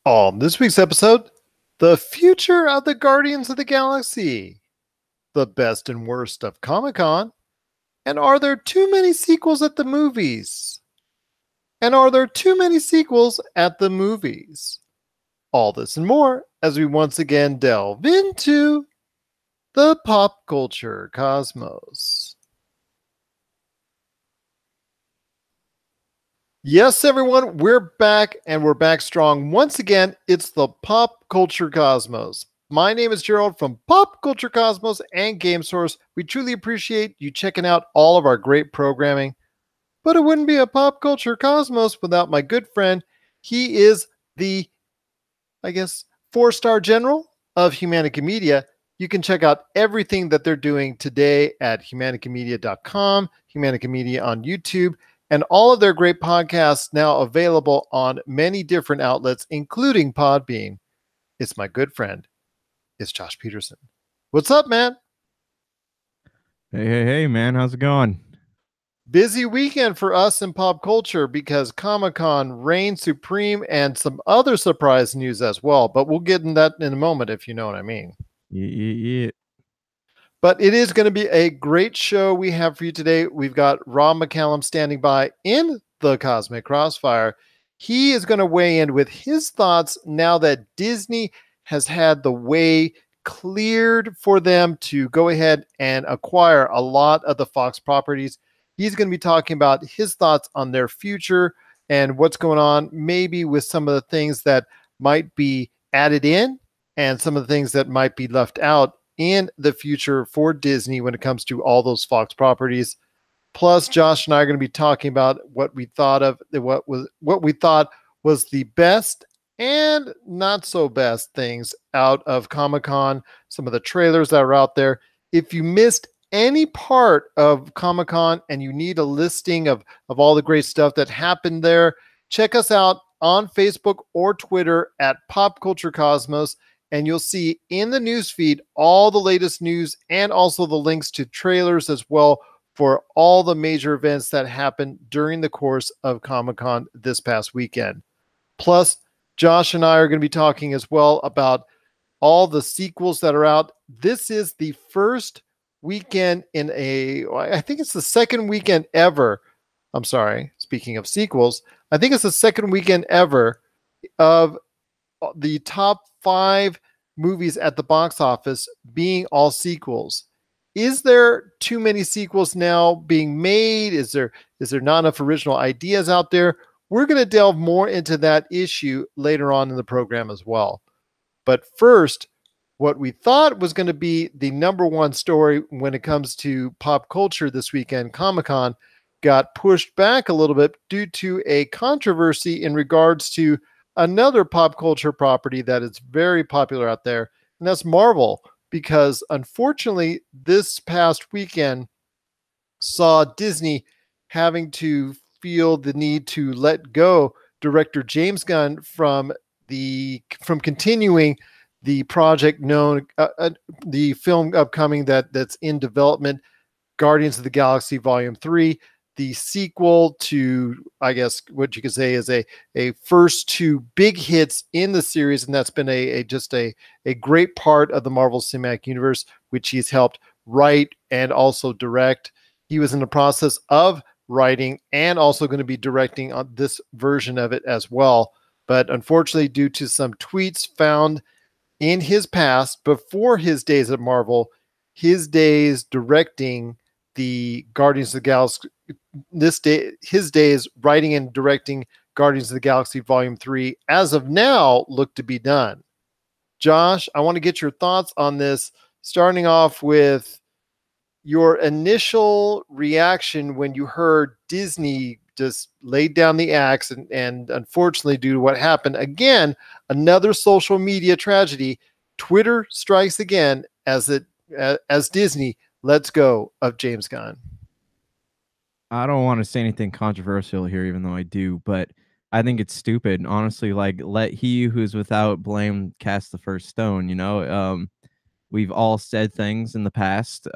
On this week's episode, the future of the Guardians of the Galaxy, the best and worst of Comic Con, and are there too many sequels at the movies? And are there too many sequels at the movies? All this and more as we once again delve into the pop culture cosmos. Yes, everyone, we're back and we're back strong. Once again, it's the Pop Culture Cosmos. My name is Gerald from Pop Culture Cosmos and Game Source. We truly appreciate you checking out all of our great programming. But it wouldn't be a Pop Culture Cosmos without my good friend. He is the, I guess, 4-star general of Humanica Media. You can check out everything that they're doing today at humanicamedia.com, Humanica Media on YouTube, and all of their great podcasts now available on many different outlets, including Podbean. It's my good friend. It's Josh Peterson. What's up, man? Hey, man. How's it going? Busy weekend for us in pop culture because Comic-Con reigns supreme and some other surprise news as well. But we'll get in that in a moment, if you know what I mean. Yeah. But it is going to be a great show we have for you today. We've got Rob McCallum standing by in the Cosmic Crossfire. He is going to weigh in with his thoughts now that Disney has had the way cleared for them to go ahead and acquire a lot of the Fox properties. He's going to be talking about his thoughts on their future and what's going on, maybe with some of the things that might be added in and some of the things that might be left out in the future for Disney when it comes to all those Fox properties. Plus, Josh and I are going to be talking about what we thought of what we thought was the best and not so best things out of Comic-Con, some of the trailers that are out there. If you missed any part of Comic-Con and you need a listing of all the great stuff that happened there, check us out on Facebook or Twitter at Pop Culture Cosmos. And you'll see in the newsfeed all the latest news and also the links to trailers as well for all the major events that happened during the course of Comic-Con this past weekend. Plus, Josh and I are going to be talking as well about all the sequels that are out. This is the first weekend I think it's the second weekend ever. I'm sorry, speaking of sequels, I think it's the second weekend ever of the top 5 movies at the box office being all sequels. Is there too many sequels now being made? Is there not enough original ideas out there? We're going to delve more into that issue later on in the program as well. But first, what we thought was going to be the number one story when it comes to pop culture this weekend, Comic-Con, got pushed back a little bit due to a controversy in regards to another pop culture property that is very popular out there, and that's Marvel. Because unfortunately, this past weekend saw Disney having to feel the need to let go director James Gunn from continuing the project known the film upcoming that's in development, Guardians of the Galaxy Volume 3, the sequel to, I guess, what you could say is a first 2 big hits in the series, and that's been just a great part of the Marvel Cinematic Universe, which he's helped write and also direct. He was in the process of writing and also going to be directing on this version of it as well. But unfortunately, due to some tweets found in his past before his days at Marvel, his days directing the Guardians of the Galaxy, his days writing and directing Guardians of the Galaxy Volume 3 as of now look to be done. Josh, I want to get your thoughts on this, starting off with your initial reaction when you heard Disney just laid down the axe and unfortunately, due to what happened, again, another social media tragedy, Twitter strikes again as Disney lets go of James Gunn. I don't want to say anything controversial here, even though I do, but I think it's stupid. Honestly, like, let he who's without blame cast the first stone. We've all said things in the past.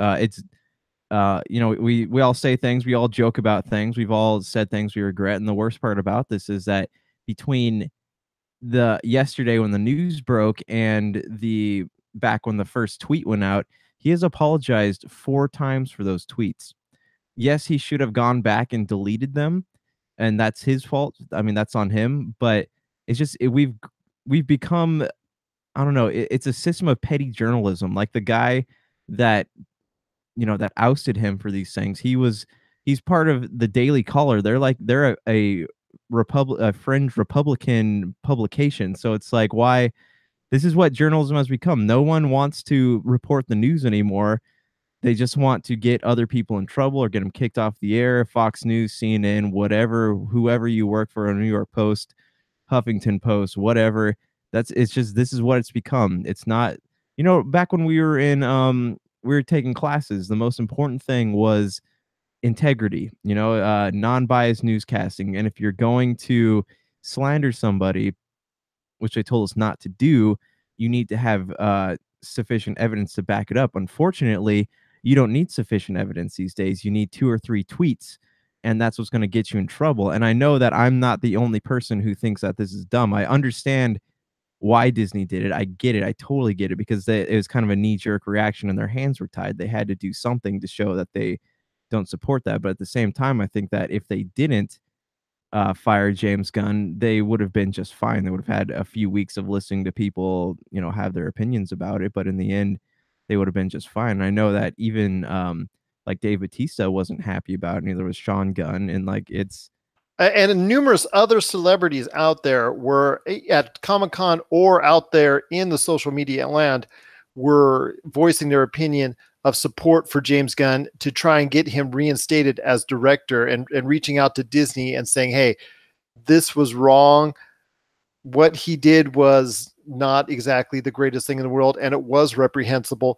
We all say things, we all joke about things, we've all said things we regret, and the worst part about this is that between the yesterday when the news broke and the back when the first tweet went out, he has apologized 4 times for those tweets. Yes, he should have gone back and deleted them, and that's his fault. I mean, that's on him, but it's just we've become, I don't know, it's a system of petty journalism. Like the guy that, that ousted him for these things. He's part of the Daily Caller. They're a fringe Republican publication. So it's like, why? This is what journalism has become. No one wants to report the news anymore. They just want to get other people in trouble or get them kicked off the air. Fox News, CNN, whatever, whoever you work for, a New York Post, Huffington Post, whatever. It's just, this is what it's become. It's not, back when we were taking classes, the most important thing was integrity, non-biased newscasting. And if you're going to slander somebody, which they told us not to do, you need to have sufficient evidence to back it up. Unfortunately, you don't need sufficient evidence these days. You need 2 or 3 tweets, and that's what's going to get you in trouble. And I know that I'm not the only person who thinks that this is dumb. I understand why Disney did it. I get it. I totally get it, because it was kind of a knee-jerk reaction and their hands were tied. They had to do something to show that they don't support that. But at the same time, I think that if they didn't fire James Gunn, they would have been just fine. They would have had a few weeks of listening to people, have their opinions about it. But in the end, they would have been just fine. And I know that even like Dave Bautista wasn't happy about it. Neither was Sean Gunn. And like and numerous other celebrities out there were at Comic-Con or out there in the social media land were voicing their opinion of support for James Gunn to try and get him reinstated as director, and reaching out to Disney and saying, hey, this was wrong. What he did was not exactly the greatest thing in the world, and it was reprehensible,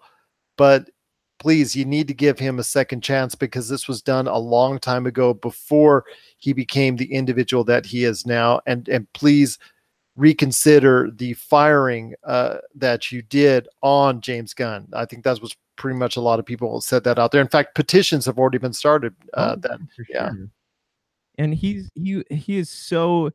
but please, you need to give him a second chance, because this was done a long time ago before he became the individual that he is now. And please reconsider the firing that you did on James Gunn. I think that was pretty much a lot of people said that out there. In fact, petitions have already been started. And he is so,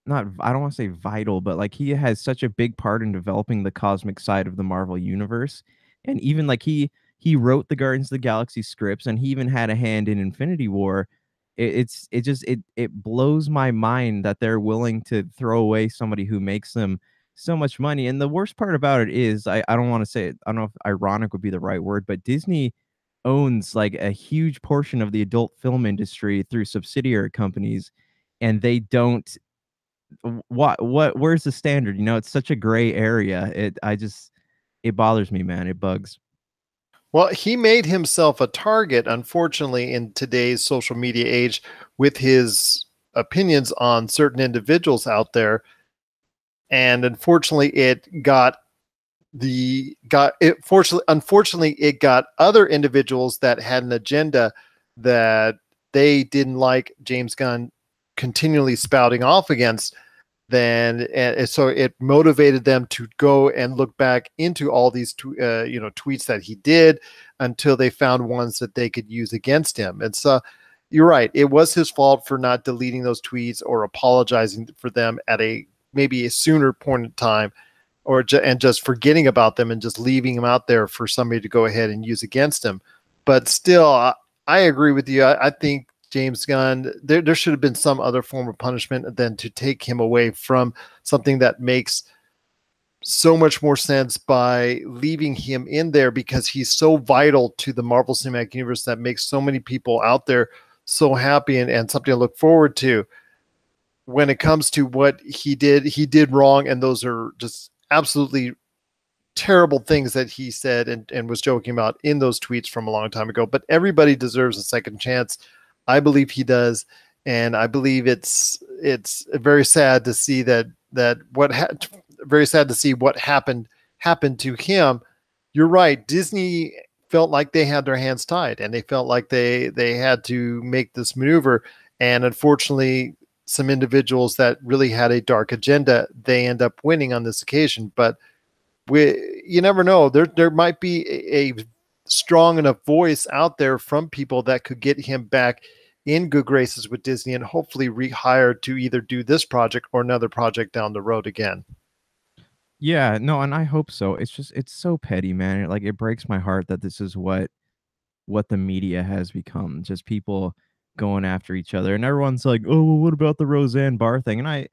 not, I don't want to say vital, but like he has such a big part in developing the cosmic side of the Marvel universe. And even like he wrote the Guardians of the Galaxy scripts, and he even had a hand in Infinity War. It blows my mind that they're willing to throw away somebody who makes them so much money. And the worst part about it is, I don't want to say it, I don't know if ironic would be the right word, but Disney owns like a huge portion of the adult film industry through subsidiary companies, and they don't, where's the standard? It's such a gray area. It bothers me, man. It bugs. Well, he made himself a target, unfortunately, in today's social media age with his opinions on certain individuals out there. And unfortunately, it got other individuals that had an agenda that they didn't like James Gunn continually spouting off against. And so it motivated them to go and look back into all these tweets that he did, until they found ones that they could use against him. And so you're right, it was his fault for not deleting those tweets or apologizing for them at maybe a sooner point in time, and just forgetting about them and just leaving them out there for somebody to go ahead and use against him. But still, I agree with you. I think James Gunn, there should have been some other form of punishment than to take him away from something that makes so much more sense by leaving him in there, because he's so vital to the Marvel Cinematic Universe that makes so many people out there so happy and something to look forward to. When it comes to what he did wrong, and those are just absolutely terrible things that he said and was joking about in those tweets from a long time ago. But everybody deserves a second chance. I believe he does, and I believe it's very sad to see very sad to see what happened to him. You're right. Disney felt like they had their hands tied, and they felt like they had to make this maneuver. And unfortunately, some individuals that really had a dark agenda, they end up winning on this occasion. But you never know. There might be a strong enough voice out there from people that could get him back in good graces with Disney and hopefully rehired to either do this project or another project down the road again. Yeah, no, and I hope so. It's just it's so petty, man. Like it breaks my heart that this is what the media has become. Just people going after each other. And everyone's like, "Oh, well, what about the Roseanne Barr thing?" And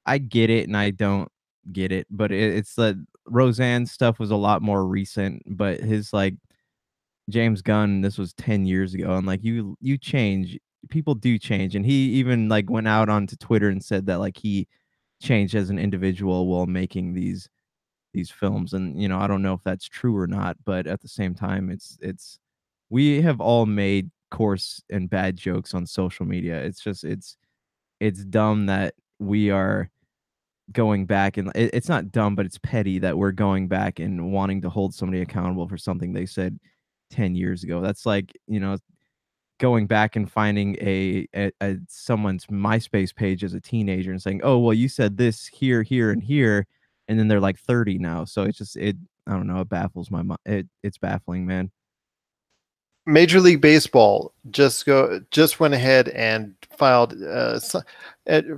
I get it and I don't get it, but it's the Roseanne stuff was a lot more recent, but his like James Gunn, this was 10 years ago, and like you change, people do change, and he even like went out onto Twitter and said that like he changed as an individual while making these films, and you know I don't know if that's true or not, but at the same time, it's we have all made coarse and bad jokes on social media. It's just it's dumb that we are going back and it's not dumb, but it's petty that we're going back and wanting to hold somebody accountable for something they said 10 years ago. That's like, you know, going back and finding a someone's MySpace page as a teenager and saying, "Oh, well, you said this here, here, and here," and then they're like 30 now. So it's just I don't know, it baffles my mind. It's baffling, man. Major League Baseball just went ahead and filed.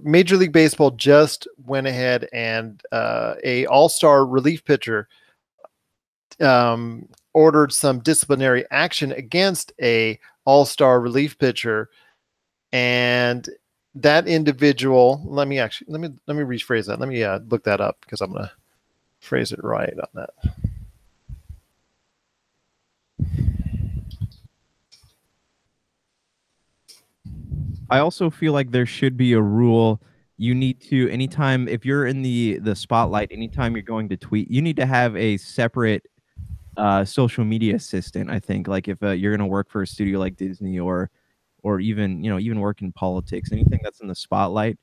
Major League Baseball just went ahead and a All-Star relief pitcher ordered some disciplinary action against a All-Star relief pitcher, and that individual. Let me rephrase that. Let me look that up because I'm gonna phrase it right on that. I also feel like there should be a rule. You need to anytime if you're in the spotlight, anytime you're going to tweet, you need to have a separate social media assistant. I think like if you're going to work for a studio like Disney or even you know even work in politics, anything that's in the spotlight,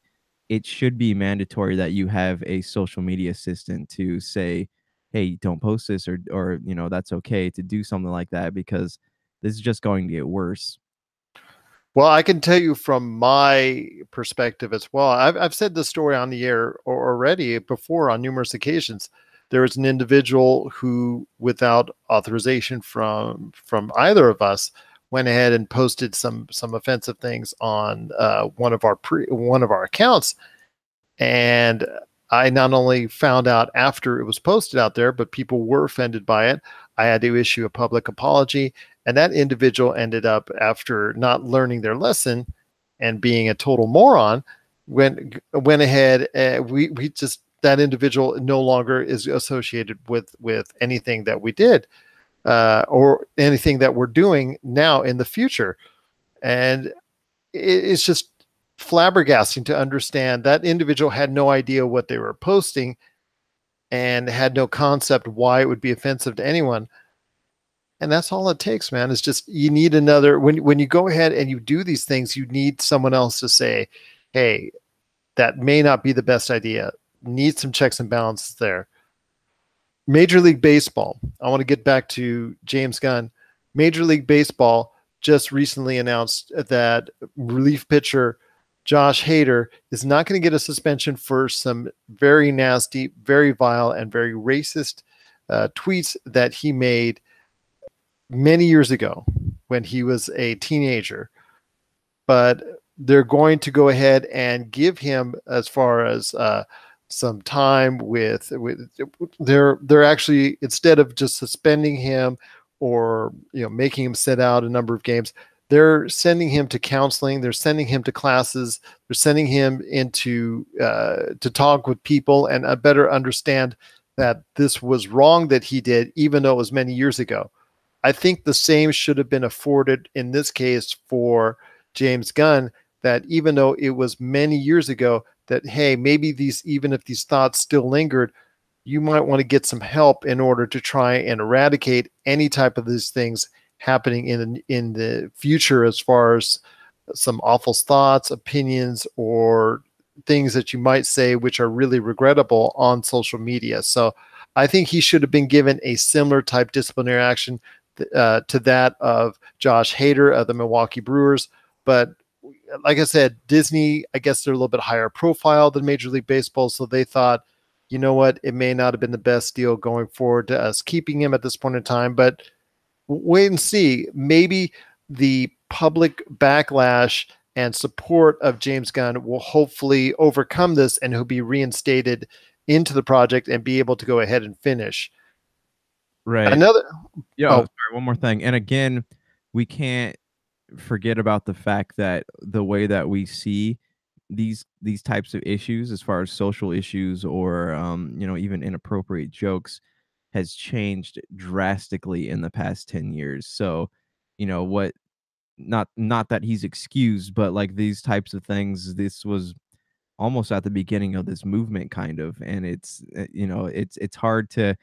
it should be mandatory that you have a social media assistant to say, "Hey, don't post this," or you know that's okay to do something like that because this is just going to get worse. Well, I can tell you from my perspective as well. I've said this story on the air already before on numerous occasions. There was an individual who, without authorization from either of us, went ahead and posted some offensive things on one of our accounts, and I not only found out after it was posted out there, but people were offended by it. I had to issue a public apology, and that individual ended up, after not learning their lesson and being a total moron, went ahead. We just that individual no longer is associated with anything that we did or anything that we're doing now in the future, and it's just flabbergasting to understand that individual had no idea what they were posting and had no concept why it would be offensive to anyone. And that's all it takes, man. It's just you need another when you go ahead and you do these things, you need someone else to say, "Hey, that may not be the best idea. Need some checks and balances there." Major League Baseball. I want to get back to James Gunn. Major League Baseball just recently announced that relief pitcher Josh Hader is not going to get a suspension for some very nasty, very vile, and very racist tweets that he made many years ago when he was a teenager. But they're going to go ahead and give him, as far as some time with they're actually, instead of just suspending him or making him sit out a number of games, they're sending him to counseling. They're sending him to classes. They're sending him into to talk with people and better understand that this was wrong that he did, even though it was many years ago. I think the same should have been afforded in this case for James Gunn, that even though it was many years ago, that, hey, maybe even if these thoughts still lingered, you might want to get some help in order to try and eradicate any type of these things happening in the future, as far as some awful thoughts, opinions, or things that you might say which are really regrettable on social media. So I think he should have been given a similar type disciplinary action to that of Josh Hader of the Milwaukee Brewers. But like I said, Disney, I guess they're a little bit higher profile than Major League Baseball, so they thought, you know what, it may not have been the best deal going forward to us keeping him at this point in time, but wait and see. Maybe the public backlash and support of James Gunn will hopefully overcome this, and he'll be reinstated into the project and be able to go ahead and finish. Right. Another, Yeah, oh, sorry, one more thing. And again, we can't forget about the fact that the way that we see these types of issues as far as social issues or even inappropriate jokes has changed drastically in the past 10 years. So, what not that he's excused, but like these types of things, this was almost at the beginning of this movement kind of, and it's hard to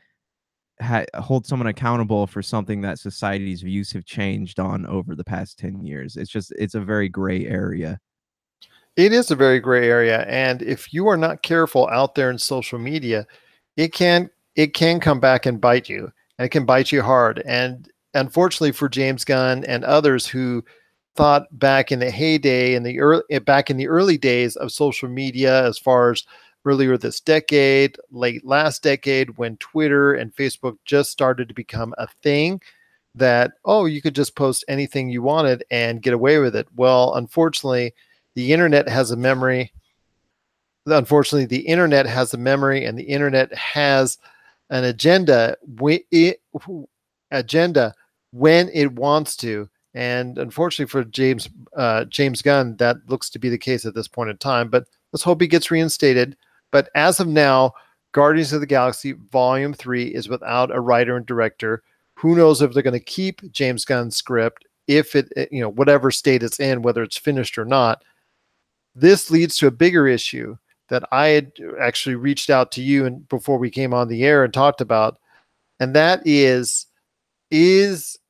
hold someone accountable for something that society's views have changed on over the past 10 years. It's a very gray area. it is a very gray area, and if you are not careful out there in social media, it can come back and bite you, and it can bite you hard. And unfortunately for James Gunn and others who thought back in the heyday, back in the early days of social media, as far as earlier this decade, late last decade, when Twitter and Facebook just started to become a thing, that, oh, you could just post anything you wanted and get away with it. Well, unfortunately, the internet has a memory. Unfortunately, the internet has a memory, and the internet has an agenda. Agenda when it wants to. And unfortunately for James Gunn, that looks to be the case at this point in time. But let's hope he gets reinstated. But as of now, Guardians of the Galaxy Volume 3 is without a writer and director. Who knows if they're going to keep James Gunn's script, if whatever state it's in, whether it's finished or not. This leads to a bigger issue that I had actually reached out to you and before we came on the air and talked about, and that is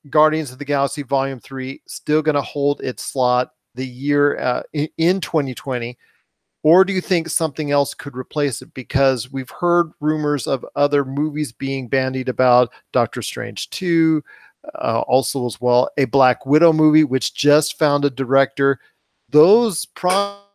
Guardians of the Galaxy Volume 3 still going to hold its slot the year in 2020? Or do you think something else could replace it? Because we've heard rumors of other movies being bandied about, Doctor Strange 2, also as well, a Black Widow movie, which just found a director. Those projects